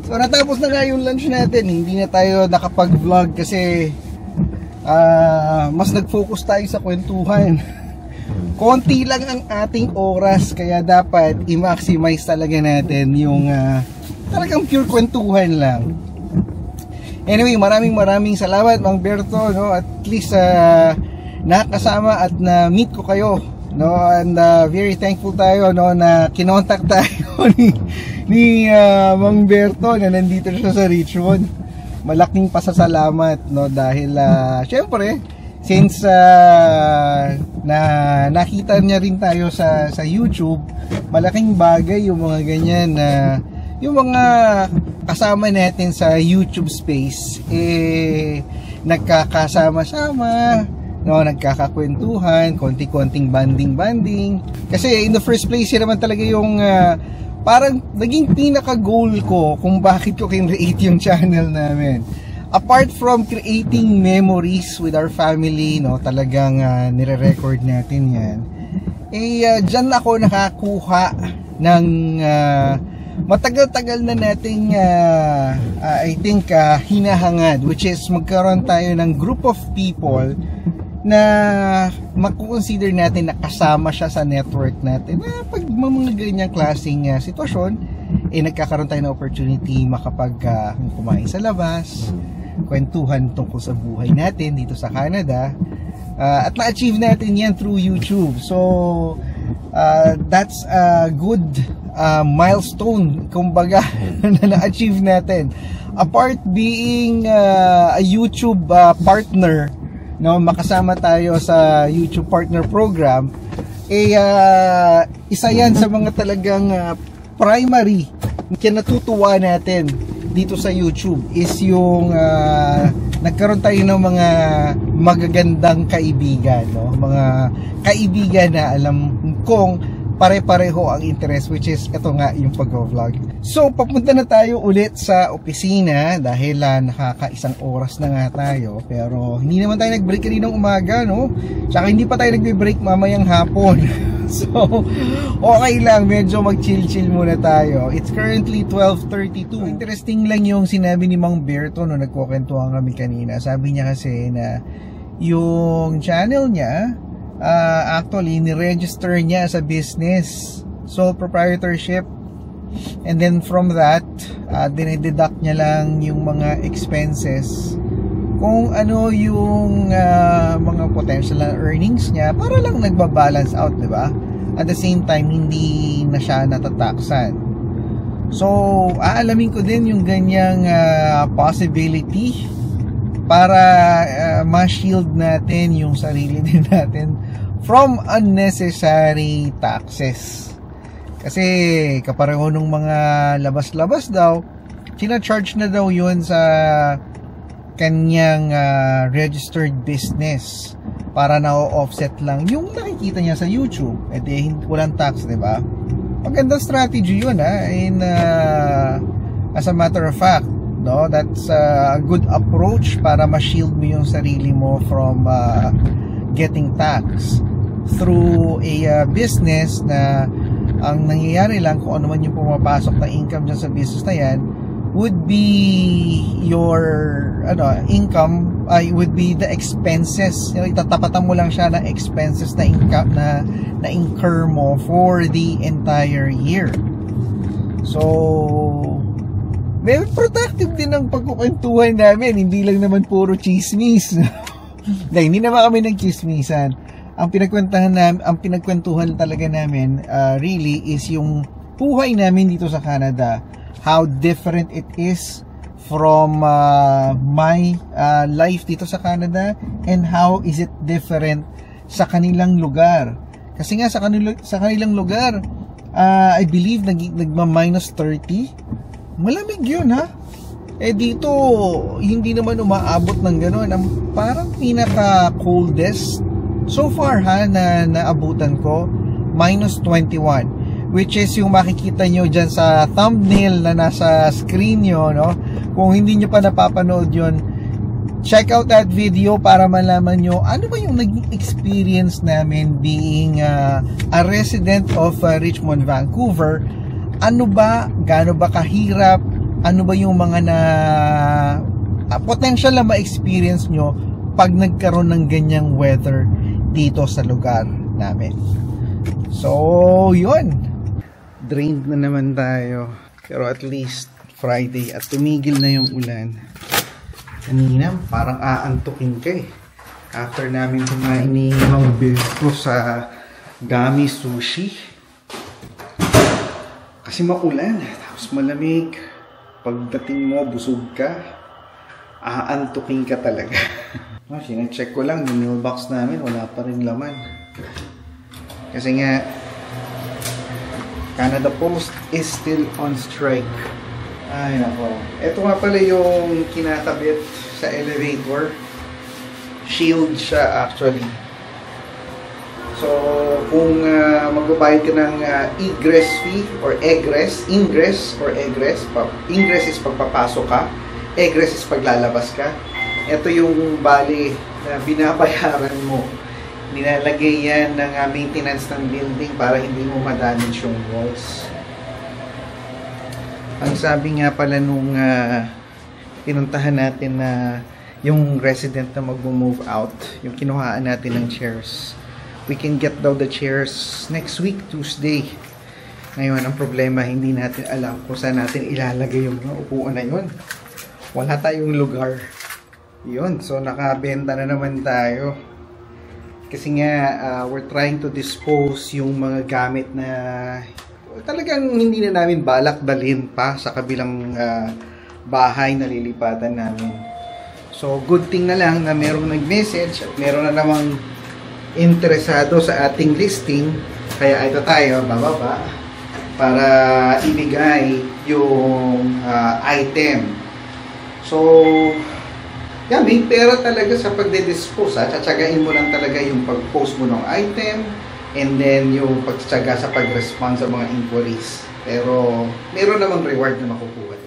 So natapos na nga yung lunch natin. Hindi na tayo nakapag-vlog kasi mas nag-focus tayo sa kwentuhan. Konti lang ang ating oras, kaya dapat i-maximize talaga natin yung talagang pure kwentuhan lang. Anyway, maraming salamat Mang Berto, no? At least nakasama at na-meet ko kayo, no? And very thankful tayo, no, na kinontak tayo ni Mang Berto na nandito siya sa Richmond. Malaking pasasalamat, no, dahil syempre since nakita niya rin tayo sa YouTube, malaking bagay yung mga ganyan na yung mga kasama natin sa YouTube space nagkakasama-sama, no, nagkakakwentuhan, konti-konting banding. Kasi in the first place, yun naman talaga yung parang naging pinaka-goal ko kung bakit ko kinreate yung channel namin. Apart from creating memories with our family, no, talagang nire-record natin yan. Dyan ako nakakuha ng matagal-tagal na nating I think hinahangad, which is magkaroon tayo ng group of people na makukonsider natin na kasama siya sa network natin na pag mga ganyang klaseng sitwasyon, nagkakaroon tayo ng opportunity makapag kumain sa labas, kwentuhan tungkol sa buhay natin dito sa Canada, at na-achieve natin yan through YouTube. So that's a good milestone, kumbaga, na na-achieve natin. Apart being a YouTube partner, no, makasama tayo sa YouTube partner program, isa yan sa mga talagang primary kinatutuwa natin dito sa YouTube is yung nagkaroon tayo ng mga magagandang kaibigan, no? Mga kaibigan na alam kong pare-pareho ang interest, which is ito nga yung pag-vlog. So papunta na tayo ulit sa opisina dahil nakakaisang oras na nga tayo, pero hindi naman tayo nag-break kaninang umaga, no? Tsaka hindi pa tayo nagbe-break mamayang hapon. So okay lang, medyo mag-chill muna tayo. It's currently 12:32. Interesting lang yung sinabi ni Mang Berto no, nagkukwentuhan kami kanina. Sabi niya kasi na yung channel niya actually ni-register niya sa business, sole proprietorship, and then from that dine-deduct niya lang yung mga expenses, kung ano yung mga potential na earnings niya, para lang nagbabalance out, di ba? At the same time, hindi na siya natataksan. So aalamin ko din yung ganyang possibility para ma-shield natin yung sarili din natin from unnecessary taxes. Kasi kapareho nung mga labas-labas daw, sina-charge na daw yun sa kanyang registered business para na-offset lang yung nakikita niya sa YouTube. Walang tax, diba? Magandang strategy yun, and as a matter of fact, no, that's a good approach para ma-shield mo yung sarili mo from getting tax through a business na ang nangyayari lang kung ano man yung pumapasok na income dyan sa business na yan would be your income, would be the expenses. Itatapatan mo lang siya ng expenses na income na incur mo for the entire year. So very productive din ang pagkukwentuhan namin. Hindi lang naman puro chismis. Hindi naman kami nagchismisan. Ang pinagkwentuhan talaga namin really is yung buhay namin dito sa Canada. How different it is from my life dito sa Canada, and how is it different sa kanilang lugar. Kasi nga sa kanilang lugar, I believe nagma-minus 30. Malamig yun, ha? Dito hindi naman umaabot ng gano'n. Ang parang pinaka-coldest so far, na naabutan ko, minus 21, which is yung makikita nyo dyan sa thumbnail na nasa screen nyo, no? Kung hindi nyo pa napapanood yun, check out that video para malaman nyo ano ba yung naging experience namin being a resident of Richmond, Vancouver. Ano ba, gaano ba kahirap ano ba yung mga na potential na ma-experience nyo pag nagkaroon ng ganyang weather dito sa lugar namin. So, yun. Drained na naman tayo. Pero at least Friday at tumigil na yung ulan. Kanina, parang aantukin ka eh. After namin kumain ni Mang Bilko sa Gami Sushi. Kasi maulan, tapos malamig. Pagdating mo, busog ka. Aantukin ka talaga. Sinecheck ko lang yung mailbox namin, wala pa rin laman. Kasi nga, Canada Post is still on strike. Ay nako. Ito nga pala yung kinakabit sa elevator. Shield siya actually. So, kung magbabayad ka ng egress fee or egress, ingress or egress, ingress is pagpapasok ka, egress is paglalabas ka. Ito yung bali na binabayaran mo. Nilalagay yan ng maintenance ng building para hindi mo ma-damage yung walls. Ang sabi nga pala nung pinuntahan natin na yung resident na mag-move out, yung kinuhaan natin ng chairs. We can get daw the chairs next week, Tuesday. Ngayon, ang problema, hindi natin alam kung saan natin ilalagay yung mga upuan na yun. Wala tayong lugar. Yun, so nakabenta na naman tayo. Kasi nga, we're trying to dispose yung mga gamit na talagang hindi na namin balak dalhin pa sa kabilang bahay na lilipatan namin. So, good thing na lang na merong nag-message at meron na namang interesado sa ating listing. Kaya ito tayo, bababa, para ibigay yung item. So, yeah, may pera talaga sa pagde-dispose. Tsatsagain mo lang talaga yung pag-post mo ng item and then yung pagtsatsaga sa pag-respond sa mga inquiries. Pero, meron namang reward na makukuha.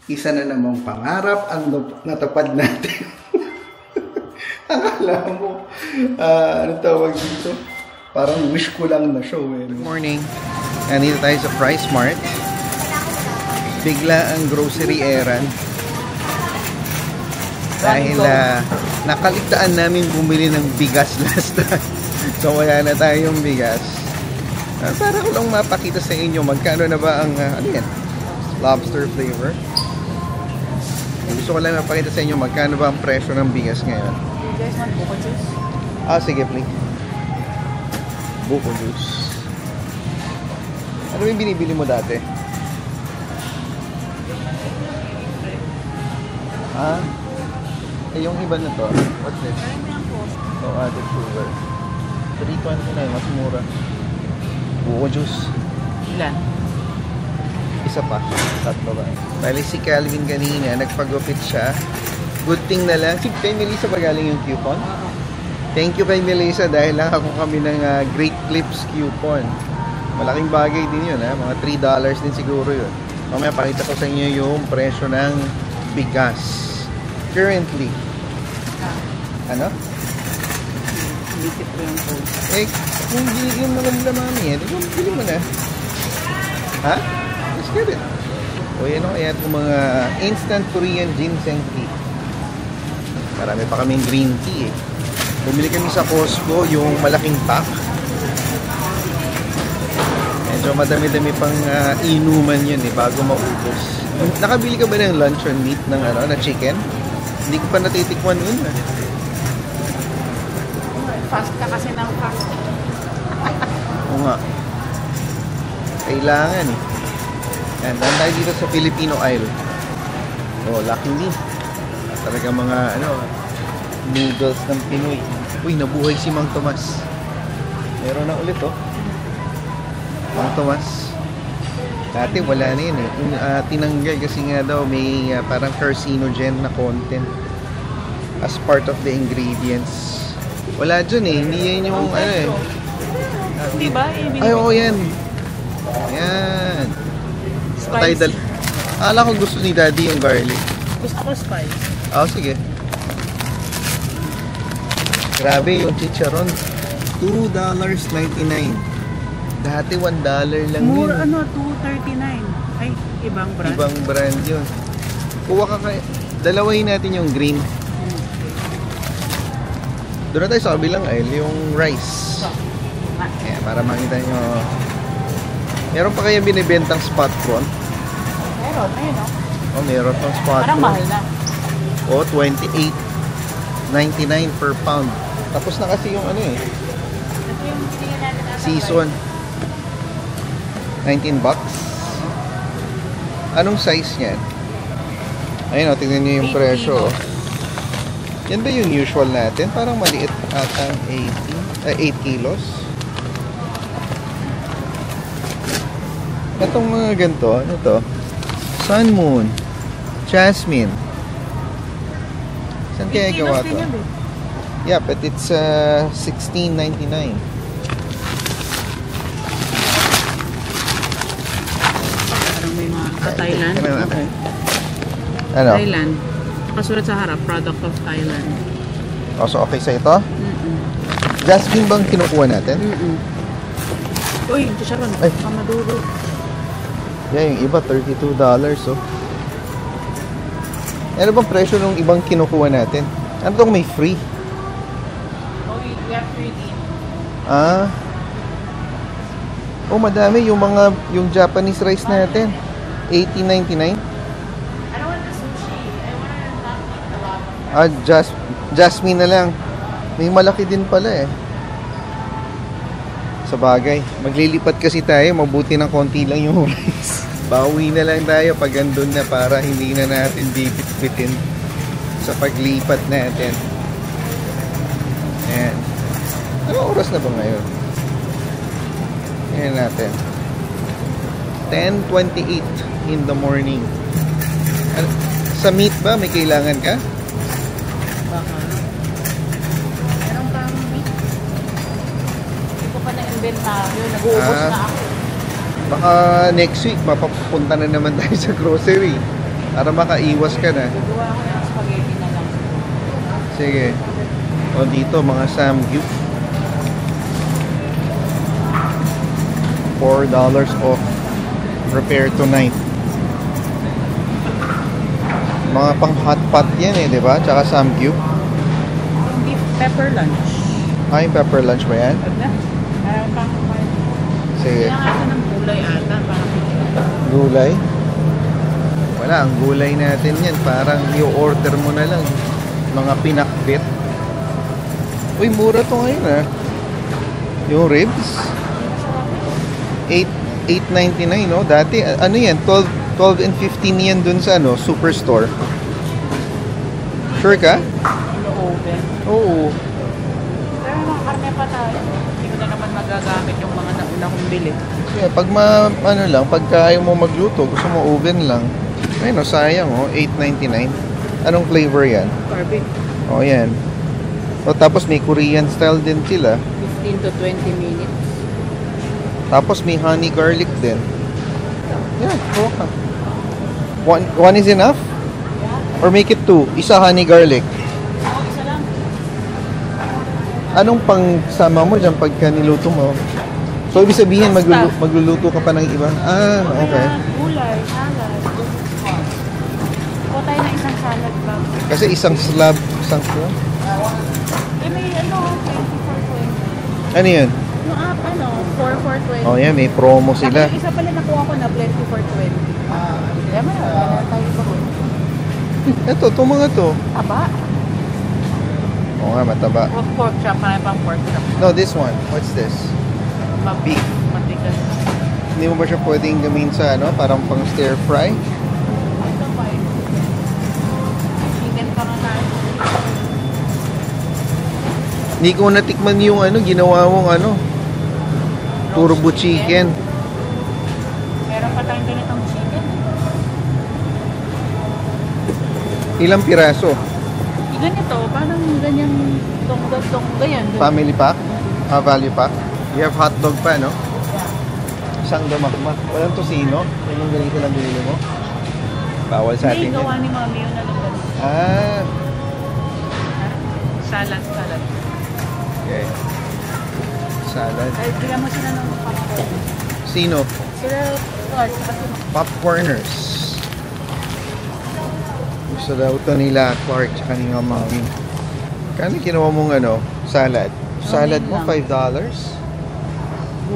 Isa na namang pangarap ang natupad natin. Akala mo, ano tawag dito? Parang wish ko lang na show eh. Good morning. Nandito tayo sa Price Mart. Bigla ang grocery errand. Dahil nakaligtaan namin bumili ng bigas last time. So wala na tayong bigas. Para ko lang mapakita sa inyo magkano na ba ang ano yan? Lobster flavor. Gusto ko lang mapakita sa inyo magkano ba ang presyo ng bigas ngayon. You guys want buko juice? Sige please. Buko juice. Ano yung binibili mo dati? Yung iba na to. What's this? No added sugar. 3.29, mas mura. Buko juice. Ilan? Isa pa. Tatlo ba? Bali si Calvin kanina, nagpagupit siya. Good thing na lang. Kay Melissa ba galing yung coupon? Thank you kay Melissa dahil nakakuha kami ng Great Clips coupon. Malaking bagay din yun. Mga $3 din siguro yun. Mamaya pakita ko sa inyo yung presyo ng bigas. Currently. Ano? Hindi ko yung post. Kung binigyan mo nila mami bili mo na. Ha? Let's get it. O yan o, ayan itong mga instant Korean ginseng tea. Marami pa kaming green tea eh. Bumili kami sa Costco yung malaking pack. Medyo madami-dami pang inuman yun eh, bago maubos. Nakabili ka ba ng luncheon meat ng na chicken? Hindi ko pa natitikwan yun eh. Fast ka kasi ng fast. Oo nga. Kailangan eh. Yan, tayo dito sa Filipino aisle. Lucky me. Talaga mga noodles ng Pinoy. Uy, nabuhay si Mang Tomas. Meron na ulit Mang Tomas. Dati wala na yun eh. Tinanggal kasi nga daw may parang carcinogen na content as part of the ingredients. Wala dyan eh. Hindi yan yung Di ba? Ay, oo yan. Yan. Spicy. Akala ko gusto ni Daddy yung garlic. Gusto ko spice. Sige. Grabe yung chicharon. $2.99. Dati $1 lang More yun. $2.39. Ay, ibang brand. Ibang brand yun. Kuha ka kaya. Dalawahin natin yung green. Doon na tayo sa kabilang aisle, yung rice. Ayan, para makita nyo. Meron pa kaya binibentang spot prawn? Meron, ayun o. Oh, meron pang spot Parang prawn. mahal na. Oh, $28.99 per pound. Tapos na kasi yung ano eh, Ito yung tingin natin ata. season. $19. Anong size niyan? Ayun o, tingnan nyo yung 8 presyo. kilos. Yan ba yung usual natin? Parang maliit atang 8 kilos. Itong mga ganito, ano to? Sun Moon, Jasmine. Saan kaya gawa to? Yeah, but it's $16.99. Parang may mga Thailand. Okay. Ano? Thailand. Nakasulat sa harap, product of Thailand. Oh, so okay sa ito? Jasmine bang kinukuha natin? Uy, ito siya ron. Ay. Kamaduro. Yeah, yung iba $32 oh. Ano bang presyo ng ibang kinukuha natin? Ano tong may free? Oh, we have 3D. Ah. Oh, madami yung yung Japanese rice natin. $18.99. I don't want the sushi. I want not eat a lot of Jasmine na lang. May malaki din pala eh. Sa bagay, maglilipat kasi tayo, mabuti ng konti lang yung rice. Bawi na lang tayo pag andun na para hindi na natin bibit-bitin sa paglipat natin. Ayan. Anong oras na ba ngayon? Ayan natin. 10:28 in the morning. Sa meat ba? May kailangan ka? baka. Meron kang meat. Hindi ko pa na-inventaryo. Nag-uubos na ako. Baka next week mapapunta na naman tayo sa grocery para makaiwas ka na. Gagawa ko ng spaghetti na lang. Sige. O dito mga samgyup. $4 off. Prepare tonight. Mga pang hot pot yan eh, di ba? Tsaka samgyup. Yung beef pepper lunch. Ah, yung pepper lunch ba yan? Wag na. Meron kang kumain. Sige. Kailangan ito ng gulay ata. Parang Gulay? Wala, ang gulay natin yan. Parang i-order mo na lang. Mga pinakbit. Uy, mura to ngayon ah. Yung ribs. $8.99 no? Dati, ano yan? 12 and 15 yan dun sa ano, Superstore. Sure ka? ino-oven. Oo. Pero mga karne pa tayo. Hindi ko na naman magagamit yung mga nauna kong bili. Yeah, pag ano lang, pagka ayaw mo magluto, gusto mo oven lang. Ay no, sayang oh, $8.99. Anong flavor yan? Barbie. Oh, yan. O tapos may Korean style din sila. 15 to 20 minutes. Tapos may honey garlic din. Yeah, okay. One is enough? Yeah. Or make it two? Isa honey garlic. Oo, isa lang. Anong pang sama mo dyan pagka niluto mo? So, ibig sabihin, magluluto ka pa ng iba? Ah, okay. Gulay, salad. Kuha tayo ng isang salad bag. Kasi isang slab, isang slab. Eh, may ano, 20 for 20. Ano yun? Yung app, ano, 4 for 20. Oh, yan, may promo sila. Isa pala nakuha ko na 20 for 20. Kaya mo, wala tayo pa ko. Ito, itong mga to. Taba? Oo nga, mataba. Pork chop, marami pang pork chop. No, this one. What's this? Beef. Matigas. Hindi mo ba siya pwedeng gawin sa ano, parang pang stir fry? Ito pa eh. Chicken pa nga tayo. Hindi ko natikman yung ano, ginawa mong ano, turbo chicken. Meron pa tayong ganitong chicken. Ilang piraso? Ganito, parang ganyang tongga yan. Family pack? Ah, value pack? You have hot dog pa, no? Isang damakmak. Walang tosino? Yan yung ganito lang binili mo? Bawal sa atin Hindi, yan. gawa ni Mami yun na lang ganito. Ah, Salad. okay. Salad. Ay, bigyan mo sila ng popcorn. Sino? Sila, Popcorners. Gusto daw ito nila Clark tsaka ni Mami. Kano kinuha mong salad? Salad mo $5?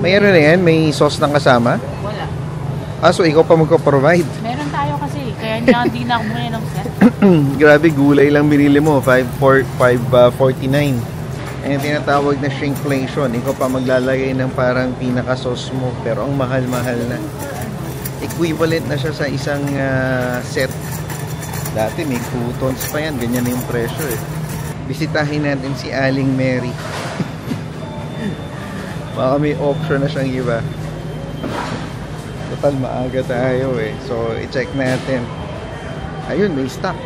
Mayroon na yan? May sauce na kasama? Wala. So ikaw pa magko-provide? Meron tayo kasi. Kaya hindi na ako muna ng set. Grabe, gulay lang binili mo. $5.49. Ayan tinatawag na shrinkflation. Ikaw pa maglalagay ng parang pinaka-sauce mo. Pero ang mahal-mahal na. Equivalent na siya sa isang set. Dati may croutons pa yan. Ganyan na yung presyo eh. Bisitahin natin si Aling Mary. Baka may option na siyang iba. Total maaga tayo eh. So i-check natin. Ayun, may stock.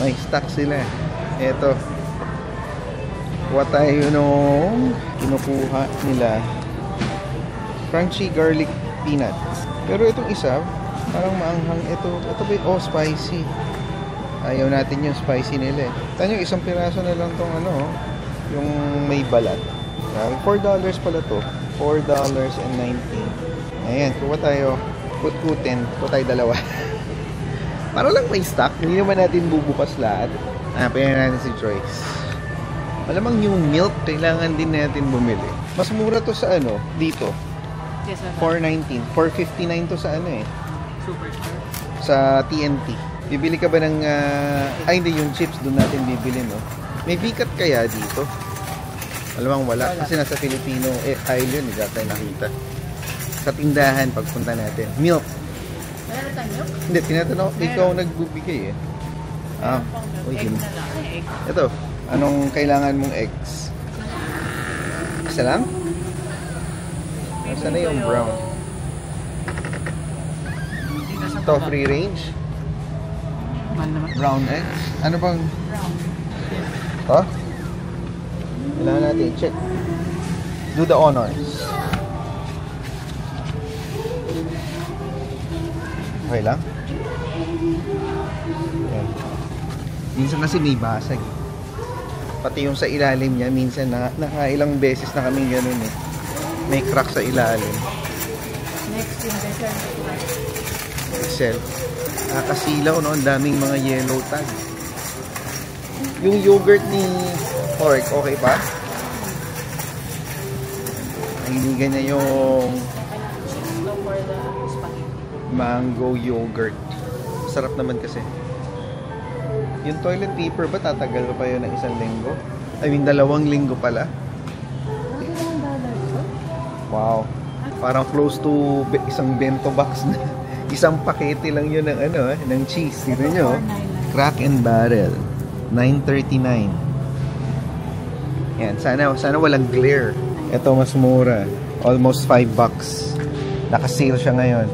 May stock sila. Eto. Kuha tayo nung kinukuha nila. Crunchy garlic peanuts. Pero itong isa, parang maanghang. Ito ba spicy. Ayaw natin yung spicy nila eh. Tanyo, isang piraso na lang tong yung may balat. $4 pala to. $4.19. Ayan, kuha tayo. Kut-kutin. Kuha tayo dalawa. Para lang may stock. Hindi naman natin bubukas lahat. Hanapin natin si Joyce. Malamang yung milk, kailangan din natin bumili. Mas mura to sa dito. Yes, $4.19. $4.59 to sa Superstore. sa TNT. Bibili ka ba ng hindi, yung chips doon natin bibili, no? May bikat kaya dito? Alamang wala. Kasi nasa Filipino aisle yun, hindi tayo nakita. Sa tindahan pagpunta natin. Milk. Meron tayong milk? Hindi, tinatanong, ikaw nagbibigay eh. Egg na lang. Egg. Ito, anong kailangan mong eggs? Isa lang? Saan na yung brown? Ito, free range? Mahal naman. Brown eggs? Ano bang? Brown. Ha? Kailangan natin check. Do the honors. Okay lang? Okay. Minsan kasi may basag. Pati yung sa ilalim niya, minsan nakailang beses na kaming ganun eh. May crack sa ilalim. Next yung dessert. Excel. Nakasilaw, no? Ang daming mga yellow tag. Yung yogurt ni Pork, okay pa? Nahiligan niya yung mango yogurt. Sarap naman kasi. Yung toilet paper ba tatagal pa yun ng 1 linggo? I mean, 2 linggo pala. Wow. Parang close to isang bento box na. Isang pakete lang yun ng ng cheese. Tignan nyo. Crack and Barrel. $9.39. Yan. Sana walang glare. Ito mas mura. Almost $5. Naka-sale siya ngayon.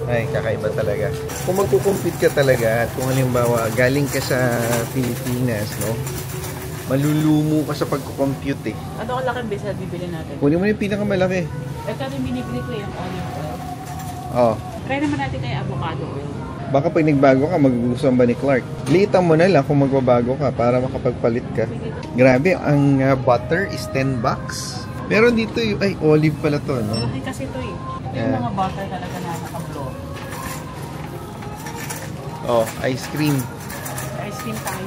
Ay, kakaiba talaga. Kung magkukumpute ka talaga at kung halimbawa galing ka sa Pilipinas, no? Malulumo ka sa pagkukompute eh. Ano kalaking bisa bibili natin? Kunin mo yung pinakamalaki. Ito rin binibili ko yung olive oil. Oh. Try naman natin kay avocado oil. Baka pag nagbago ka, magugustuhan ba ni Clark? Liitan mo na lang kung magbabago ka para makapagpalit ka. Grabe, ang butter is $10. Pero dito yung, ay, olive pala to, no? Malaki kasi ito eh. Yung mga butter talaga na naka-blow. Oh, ice cream. Ice cream tayo.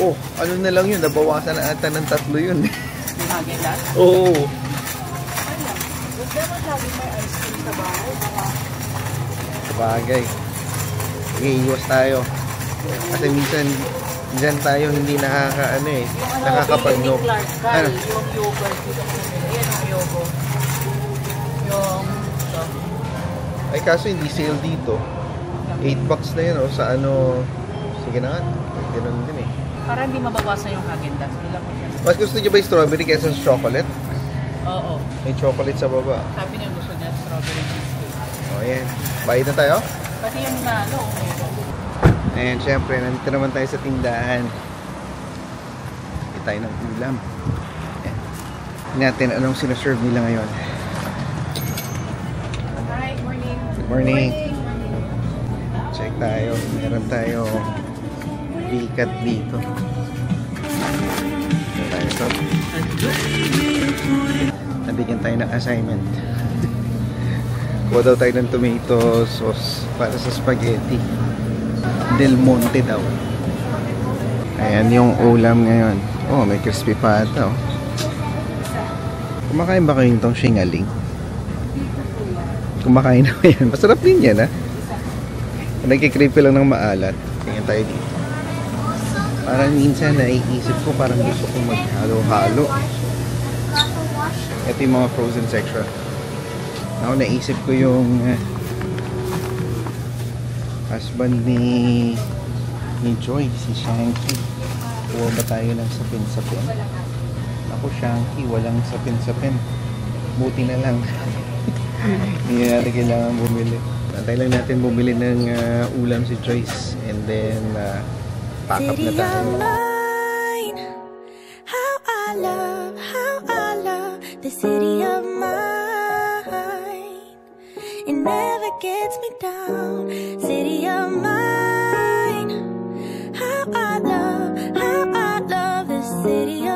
Oh, ano na lang yun? Nabawasan na ata ng 3 yun. Yung Häagen-Dazs? Oo. Alam, huwag naman lagi may ice cream sa bahay. Sabagay. Iiwas tayo. Kasi minsan, dyan tayo hindi nakakapag-no. Ano? Yung yogurt. Dito ko nabili. Ayan yung yogurt. Yung ito. Ay, kaso hindi sale dito. $8 na yun, oh, sa sige na nga. Ganun din eh. Para hindi mabawasan yung Häagen-Dazs. Ilang ko siya. Mas gusto niyo ba yung strawberry kaysa sa chocolate? Oo. May chocolate sa baba. Sabi niya gusto niya strawberry cheesecake. Oh, yan. Bayad na tayo? Pati yung nalo. Ayan, syempre, nandito naman tayo sa tindahan. Hindi tayo ng ulam. Ayan. Tingnan natin anong sinaserve nila ngayon. Hi, morning. Good morning. Check tayo. Meron tayo bikat dito. bigyan tayo ng assignment. Kuha daw tayo ng tomato sauce para sa spaghetti. Del Monte daw. Ayan yung ulam ngayon. Oh, may crispy pata. Oh. Kumakain ba kayo itong shingaling? Kumakain na ba yan? Masarap din yan, ha? Nagkikrave lang ng maalat. Tingnan tayo dito. Parang minsan naiisip ko parang gusto kong maghalo-halo. Ito yung mga frozen section. Ako naisip ko yung husband ni Joy, si Shanky. Kuha ba tayo ng sapin-sapin? Ako, Shanky, walang sapin-sapin. Buti na lang. Hindi natin kailangan bumili. Natay lang natin bumili ng ulam si Joyce. And then, pack up na tayo. How I love the city of mine. It never gets me down. City of mine. How I love the city of